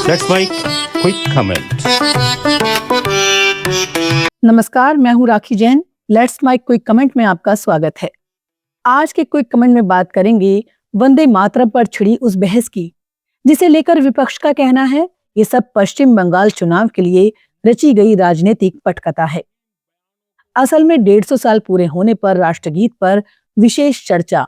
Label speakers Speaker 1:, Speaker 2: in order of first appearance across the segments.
Speaker 1: Let's make quick comment.
Speaker 2: नमस्कार, मैं हूं Rakhi Jain. Let's my quick comment में आपका स्वागत है। आज के क्विक कमेंट में बात करेंगे वंदे मातरम पर छिड़ी उस बहस की, जिसे लेकर विपक्ष का कहना है ये सब पश्चिम बंगाल चुनाव के लिए रची गई राजनीतिक पटकथा है। असल में 150 साल पूरे होने पर राष्ट्रगीत पर विशेष चर्चा,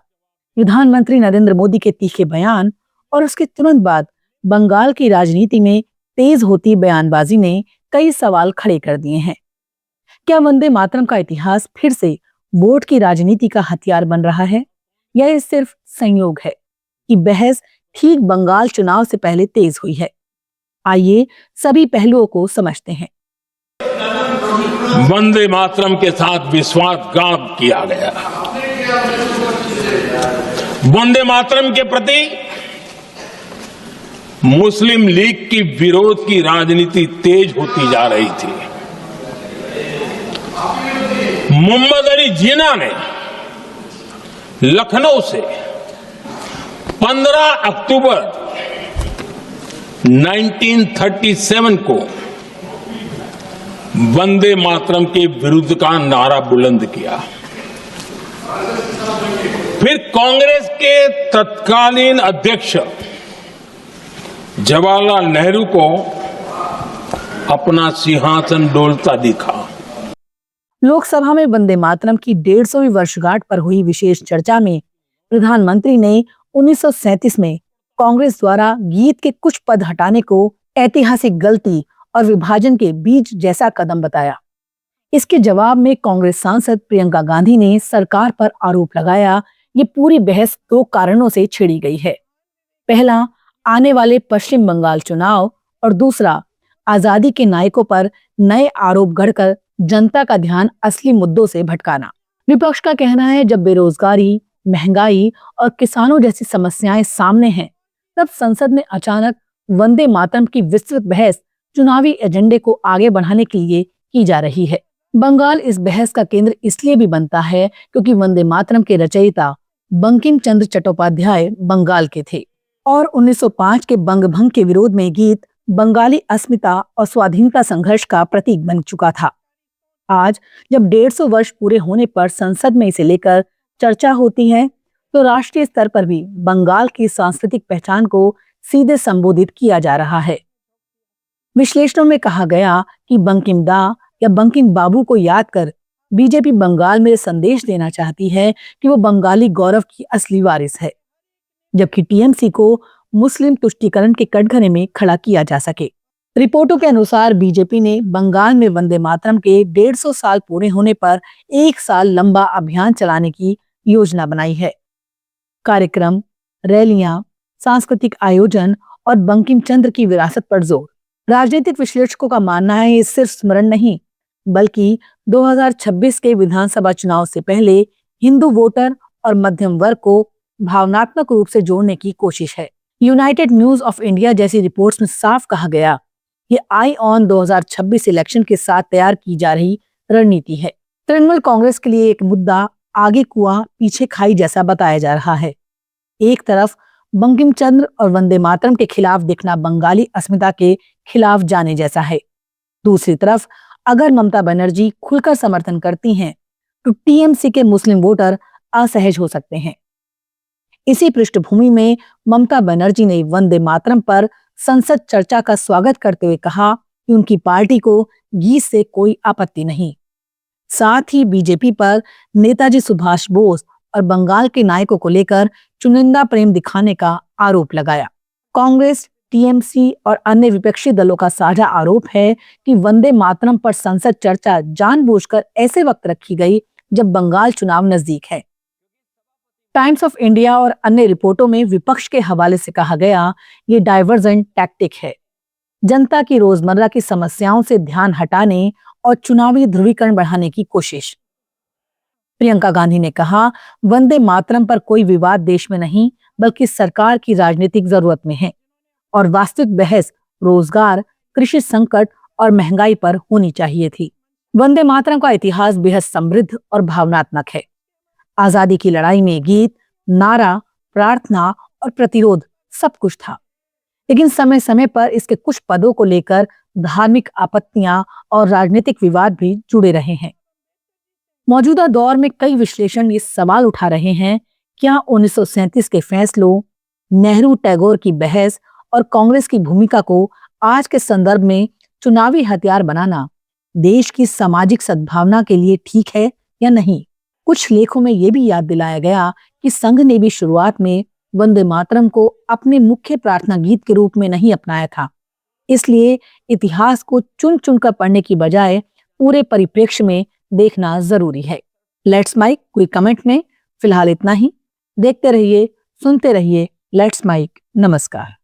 Speaker 2: प्रधानमंत्री नरेंद्र मोदी के तीखे बयान और उसके तुरंत बाद बंगाल की राजनीति में तेज होती बयानबाजी ने कई सवाल खड़े कर दिए हैं। क्या वंदे मातरम का इतिहास फिर से वोट की राजनीति का हथियार बन रहा है, या ये सिर्फ संयोग है कि बहस ठीक बंगाल चुनाव से पहले तेज हुई है? आइए सभी पहलुओं को समझते हैं।
Speaker 3: वंदे मातरम के साथ विश्वासघात किया गया। वंदे मातरम के प्रति मुस्लिम लीग की विरोध की राजनीति तेज होती जा रही थी। मोहम्मद अली जिन्ना ने लखनऊ से 15 अक्टूबर 1937 को वंदे मातरम के विरुद्ध का नारा बुलंद किया। फिर कांग्रेस के तत्कालीन अध्यक्ष जवाहरलाल नेहरू को अपना सिंहासन डोलता दिखा।
Speaker 2: लोकसभा में वंदे मातरम की 150वीं वर्षगांठ पर हुई विशेष चर्चा में प्रधानमंत्री ने 1937 में कांग्रेस द्वारा गीत के कुछ पद हटाने को ऐतिहासिक गलती और विभाजन के बीच जैसा कदम बताया। इसके जवाब में कांग्रेस सांसद प्रियंका गांधी ने सरकार पर आरोप लगाया, ये पूरी बहस 2 कारणों से छिड़ी गई है। पहला, आने वाले पश्चिम बंगाल चुनाव, और दूसरा, आजादी के नायकों पर नए आरोप गढ़कर जनता का ध्यान असली मुद्दों से भटकाना। विपक्ष का कहना है जब बेरोजगारी, महंगाई और किसानों जैसी समस्याएं सामने हैं, तब संसद में अचानक वंदे मातरम की विस्तृत बहस चुनावी एजेंडे को आगे बढ़ाने के लिए की जा रही है। बंगाल इस बहस का केंद्र इसलिए भी बनता है क्योंकि वंदे मातरम के रचयिता बंकिम चंद्र चट्टोपाध्याय बंगाल के थे और 1905 के बंगभंग के विरोध में गीत बंगाली अस्मिता और स्वाधीनता संघर्ष का प्रतीक बन चुका था। आज जब 150 वर्ष पूरे होने पर संसद में इसे लेकर चर्चा होती है, तो राष्ट्रीय स्तर पर भी बंगाल की सांस्कृतिक पहचान को सीधे संबोधित किया जा रहा है। विश्लेषणों में कहा गया कि बंकिम दा या बंकिम बाबू को याद कर बीजेपी बंगाल में संदेश देना चाहती है कि वो बंगाली गौरव की असली वारिस है, जबकि टीएमसी को मुस्लिम तुष्टीकरण के कटघरे में खड़ा किया जा सके। रिपोर्टों के अनुसार बीजेपी ने बंगाल में वंदे मातरम के 150 साल पूरे होने पर 1 साल लंबा अभियान चलाने की योजना बनाई है। कार्यक्रम, रैलियां, सांस्कृतिक आयोजन और बंकिम चंद्र की विरासत पर जोर। राजनीतिक विश्लेषकों का मानना है ये सिर्फ स्मरण नहीं, बल्कि 2026 के विधानसभा चुनाव से पहले हिंदू वोटर और मध्यम वर्ग को भावनात्मक रूप से जोड़ने की कोशिश है। यूनाइटेड न्यूज ऑफ इंडिया जैसी रिपोर्ट्स में साफ कहा गया, ये आई ऑन 2026 इलेक्शन के साथ तैयार की जा रही रणनीति है। तृणमूल कांग्रेस के लिए एक मुद्दा आगे कुआं पीछे खाई जैसा बताया जा रहा है। एक तरफ बंकिम चंद्र और वंदे मातरम के खिलाफ दिखना बंगाली अस्मिता के खिलाफ जाने जैसा है। दूसरी तरफ अगर ममता बनर्जी खुलकर समर्थन करती हैं, तो टीएमसी के मुस्लिम वोटर असहज हो सकते हैं। इसी पृष्ठभूमि में ममता बनर्जी ने वंदे मातरम पर संसद चर्चा का स्वागत करते हुए कहा कि उनकी पार्टी को गीत से कोई आपत्ति नहीं। साथ ही बीजेपी पर नेताजी सुभाष बोस और बंगाल के नायकों को लेकर चुनिंदा प्रेम दिखाने का आरोप लगाया। कांग्रेस, टीएमसी और अन्य विपक्षी दलों का साझा आरोप है कि वंदे मातरम पर संसद चर्चा जानबूझकर ऐसे वक्त रखी गई जब बंगाल चुनाव नजदीक है। टाइम्स ऑफ इंडिया और अन्य रिपोर्टों में विपक्ष के हवाले से कहा गया, ये डाइवर्जन टैक्टिक है, जनता की रोजमर्रा की समस्याओं से ध्यान हटाने और चुनावी ध्रुवीकरण बढ़ाने की कोशिश। प्रियंका गांधी ने कहा, वंदे मातरम पर कोई विवाद देश में नहीं, बल्कि सरकार की राजनीतिक जरूरत में है और वास्तविक बहस रोजगार, कृषि संकट और महंगाई पर होनी चाहिए थी। वंदे मातरम का इतिहास बेहद समृद्ध और भावनात्मक है। आजादी की लड़ाई में गीत, नारा, प्रार्थना और प्रतिरोध सब कुछ था। लेकिन समय समय पर इसके कुछ पदों को लेकर धार्मिक आपत्तियां और राजनीतिक विवाद भी जुड़े रहे हैं। मौजूदा दौर में कई विश्लेषण ये सवाल उठा रहे हैं, क्या 1937 के फैसलों, नेहरू टैगोर की बहस और कांग्रेस की भूमिका को आज के संदर्भ में चुनावी हथियार बनाना देश की सामाजिक सद्भावना के लिए ठीक है या नहीं। कुछ लेखों में यह भी याद दिलाया गया कि संघ ने भी शुरुआत में वंदे मातरम को अपने मुख्य प्रार्थना गीत के रूप में नहीं अपनाया था। इसलिए इतिहास को चुन चुनकर पढ़ने की बजाय पूरे परिप्रेक्ष्य में देखना जरूरी है। लेट्स माइक क्विक कमेंट में फिलहाल इतना ही। देखते रहिए, सुनते रहिए लेट्स माइक। नमस्कार।